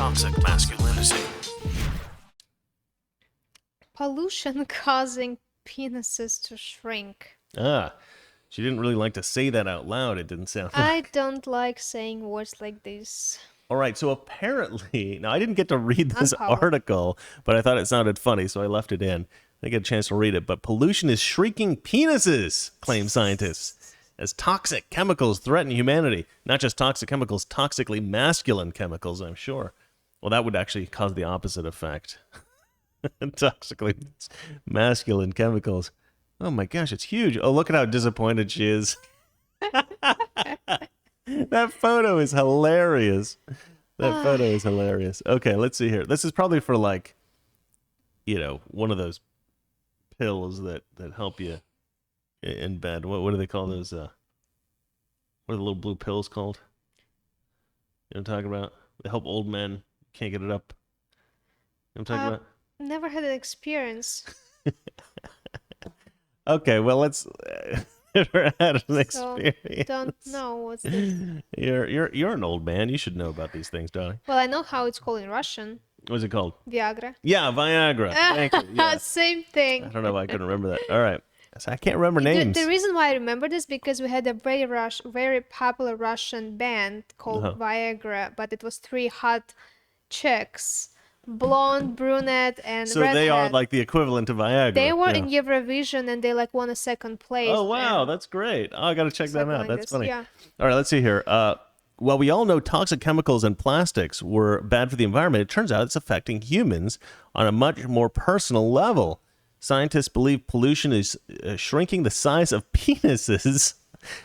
toxic masculinity. Pollution causing penises to shrink. Ah, she didn't really like to say that out loud, it didn't sound I like. don't like saying words like this. All right, so apparently, now I didn't get to read this Unpowered. article, but I thought it sounded funny, so I left it in. I didn't get a chance to read it, but pollution is shrinking penises, claim scientists, as toxic chemicals threaten humanity. Not just toxic chemicals, toxically masculine chemicals, I'm sure. Well, that would actually cause the opposite effect. Toxically masculine chemicals. Oh my gosh, it's huge. Oh, look at how disappointed she is. That photo is hilarious. That photo is hilarious. Okay, let's see here. This is probably for like, one of those pills that help you in bed. What do they call those? What are the little blue pills called? You know what I'm talking about? They help old men. Can't get it up. You know what I'm talking about? Never had an experience. Okay, well, let's never had an So, experience. don't know what's this. You're an old man. You should know about these things, darling. Well, I know how it's called in Russian. What's it called? Viagra. Yeah, Viagra. Thank you. Yeah. Same I thing. don't know if I can remember that. All right. So I can't remember The, names. the reason why I remember this because we had a very popular Russian band called Uh-huh. Viagra, but it was three hot chicks, blonde, brunette, and So redhead. they are like the equivalent of Viagra. They were yeah. in Eurovision and they like won a second place. Oh, wow. and That's great. Oh, I got to check them something out. like That's this, funny. yeah. All right, let's see here. Well, we all know toxic chemicals and plastics were bad for the environment. It turns out it's affecting humans on a much more personal level. Scientists believe pollution is shrinking the size of penises,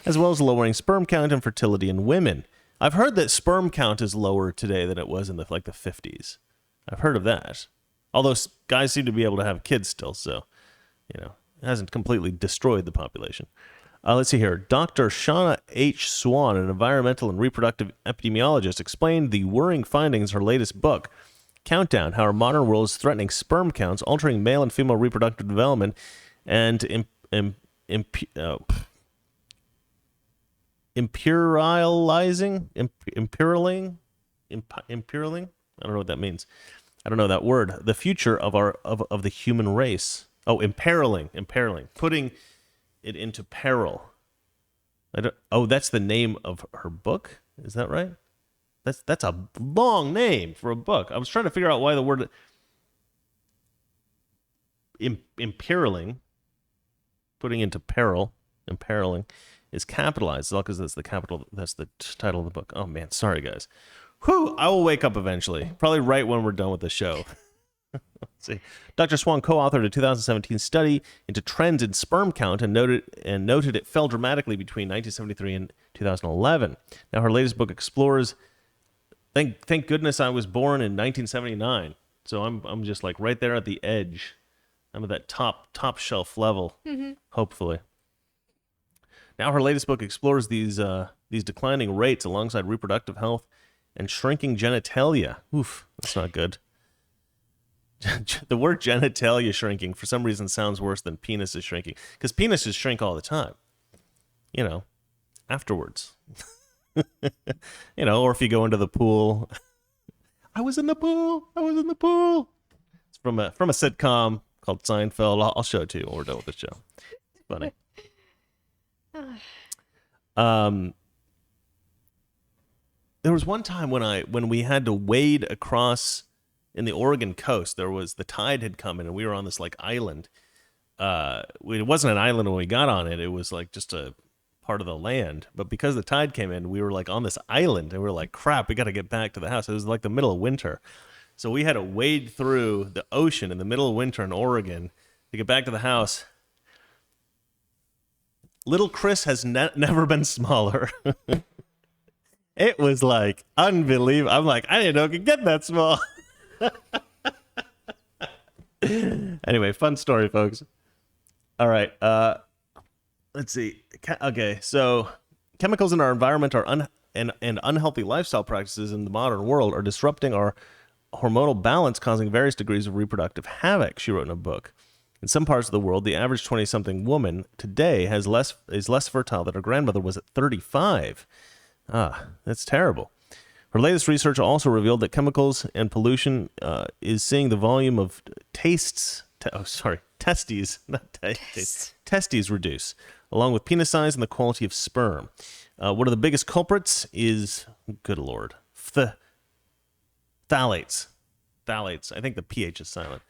as well as lowering sperm count and fertility in women. I've heard that sperm count is lower today than it was in the 50s. I've heard of that. Although guys seem to be able to have kids still, so, it hasn't completely destroyed the population. Let's see here. Dr. Shauna H. Swan, an environmental and reproductive epidemiologist, explained the worrying findings in her latest book, Countdown, How Our Modern World is Threatening Sperm Counts, Altering Male and Female Reproductive Development, and imperializing? Imperiling? I don't know what that means. I don't know that word. The future of the human race. Oh, imperiling, putting it into peril. That's the name of her book. Is that right? That's a long name for a book. I was trying to figure out why the word imperiling, putting into peril, imperiling, is capitalized. It's all because that's the capital. That's the title of the book. Oh man, sorry guys. Whew, I will wake up eventually. Probably right when we're done with the show. Let's see. Dr. Swan co-authored a 2017 study into trends in sperm count and noted it fell dramatically between 1973 and 2011. Now her latest book explores. Thank goodness I was born in 1979. So I'm just like right there at the edge. I'm at that top shelf level. Hopefully. Now her latest book explores these declining rates alongside reproductive health and shrinking genitalia. Oof, that's not good. The word genitalia shrinking for some reason sounds worse than penis is shrinking, because penises shrink all the time. Afterwards. Or if you go into the pool. I was in the pool. It's from a sitcom called Seinfeld. I'll show it to you when we're done with the show. It's funny. There was one time when we had to wade across in the Oregon coast. The tide had come in and we were on this like island. It wasn't an island when we got on it. It was like just a part of the land. But because the tide came in, we were like on this island and we were like, crap, we got to get back to the house. It was like the middle of winter. So we had to wade through the ocean in the middle of winter in Oregon to get back to the house. Little Chris has never been smaller. It was like unbelievable. I'm like, I didn't know it could get that small. Anyway, fun story, folks. All right. Let's see. Okay, so chemicals in our environment and unhealthy lifestyle practices in the modern world are disrupting our hormonal balance, causing various degrees of reproductive havoc, she wrote in a book. In some parts of the world, the average 20-something woman today is less fertile than her grandmother was at 35. That's terrible. Her latest research also revealed that chemicals and pollution is seeing the volume of testes, not testes reduce, along with penis size and the quality of sperm. One of the biggest culprits is, good lord, phthalates. Phthalates. I think the pH is silent.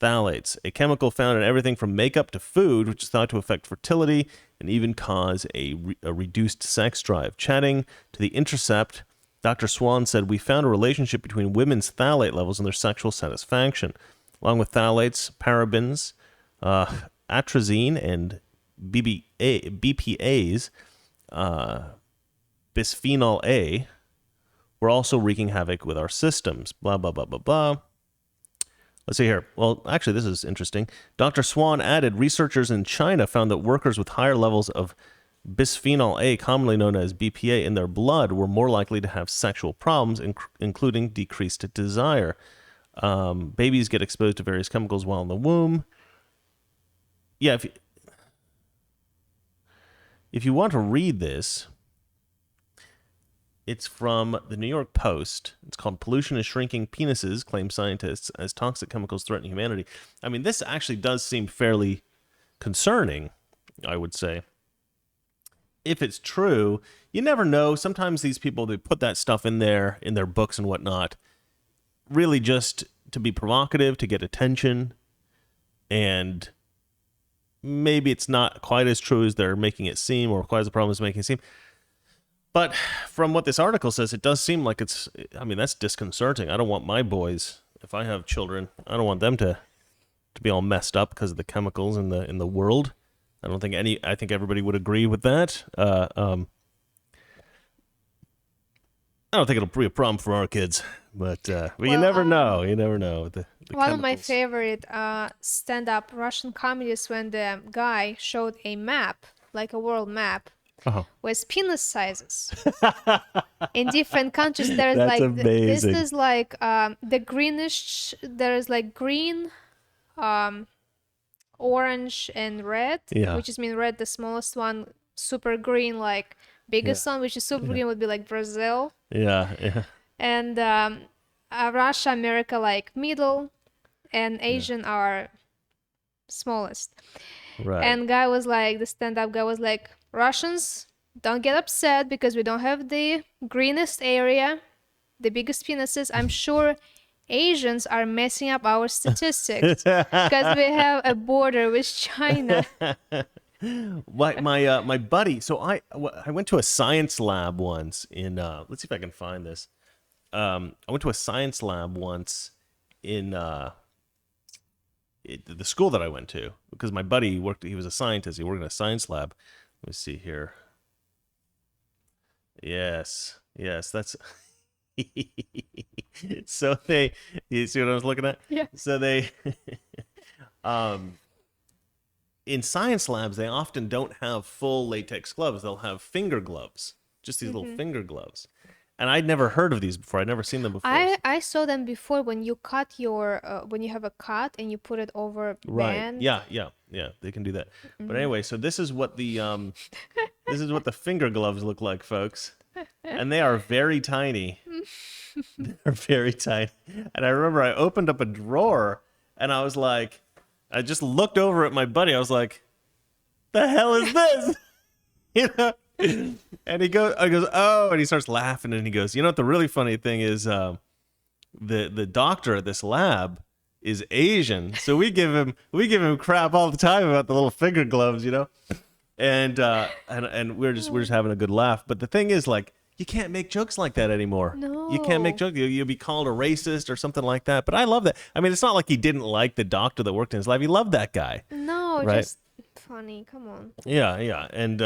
Phthalates, a chemical found in everything from makeup to food, which is thought to affect fertility and even cause a reduced sex drive. Chatting to The Intercept, Dr. Swan said, "We found a relationship between women's phthalate levels and their sexual satisfaction. Along with phthalates, parabens, atrazine, and BPAs, bisphenol A, were also wreaking havoc with our systems." Blah, blah, blah, blah, blah. Let's see here. Well, actually, this is interesting. Dr. Swan added, researchers in China found that workers with higher levels of bisphenol A, commonly known as BPA, in their blood were more likely to have sexual problems, including decreased desire. Babies get exposed to various chemicals while in the womb. Yeah, if you want to read this, it's from the New York Post. It's called "Pollution is Shrinking Penises, Claim Scientists, as Toxic Chemicals Threaten Humanity." I mean, this actually does seem fairly concerning, I would say. If it's true, you never know. Sometimes these people, they put that stuff in their books and whatnot, really just to be provocative, to get attention, and maybe it's not quite as true as they're making it seem, or quite as a problem as making it seem. But from what this article says, it does seem like it's, I mean, that's disconcerting. I don't want my boys, if I have children, I don't want them to be all messed up because of the chemicals in the world. I think everybody would agree with that. I don't think it'll be a problem for our kids, but you never know. You never know. The One of my chemicals. favorite stand-up Russian comedies, when the guy showed a map, like a world map, Uh-huh. with penis sizes in different countries. There's That's like this amazing. is like the greenish. There is like green, orange, and red. Yeah. Which is mean red, the smallest one. Super green, like biggest one, which is super green, would be like Brazil. Yeah. And Russia, America, like middle, and Asian are smallest. Right. And guy was like, the stand-up guy was like, Russians, don't get upset because we don't have the greenest area, the biggest penises. I'm sure Asians are messing up our statistics because we have a border with China. My buddy. So I went to a science lab once in. Let's see if I can find this. I went to a science lab once in the school that I went to, because my buddy worked. He was a scientist. He worked in a science lab. Let me see here. Yes, that's. So you see what I was looking at? Yeah. So they, in science labs, they often don't have full latex gloves. They'll have finger gloves, just these little finger gloves. And I'd never heard of these before. I'd never seen them before. I saw them before when you cut your when you have a cut and you put it over Right. band. Yeah. They can do that. But anyway, so this is what the finger gloves look like, folks. And they are very tiny. They're very tiny. And I remember I opened up a drawer and I was like, I just looked over at my buddy. I was like, the hell is this? You know? And I goes, oh, and he starts laughing and he goes, you know what the really funny thing is, the doctor at this lab is Asian, so we give him crap all the time about the little finger gloves, you know, and we're just having a good laugh. But the thing is, like, you can't make jokes like that anymore. No. You can't make jokes. You'll be called a racist or something like that. But I love that. I mean, it's not like he didn't like the doctor that worked in his lab. He loved that guy. No, Right. just funny. Come on. Yeah. And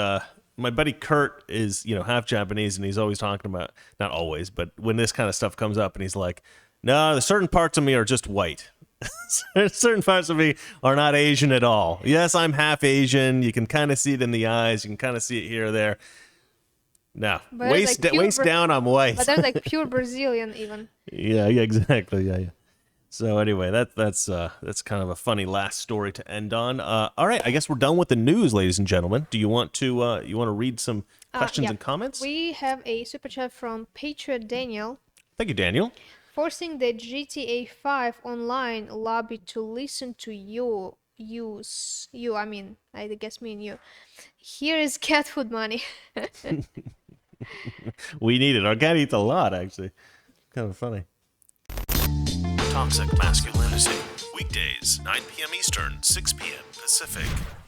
my buddy Kurt is, half Japanese, and he's always talking about, not always, but when this kind of stuff comes up, and he's like, no, the certain parts of me are just white. Certain parts of me are not Asian at all. Yes, I'm half Asian. You can kind of see it in the eyes. You can kind of see it here or there. No, But waist like waist down, I'm white. But there's like pure Brazilian even. Yeah, exactly. Yeah. So anyway, that's kind of a funny last story to end on. All right, I guess we're done with the news, ladies and gentlemen. Do you want to read some questions Yeah. and comments? We have a super chat from Patriot Daniel. Thank you, Daniel. Forcing the GTA 5 online lobby to listen to I mean, I guess me and you. Here is cat food money. We need it. Our cat eats a lot, actually. Kind of funny. Toxic Masculinity. Weekdays, 9 p.m. Eastern, 6 p.m. Pacific.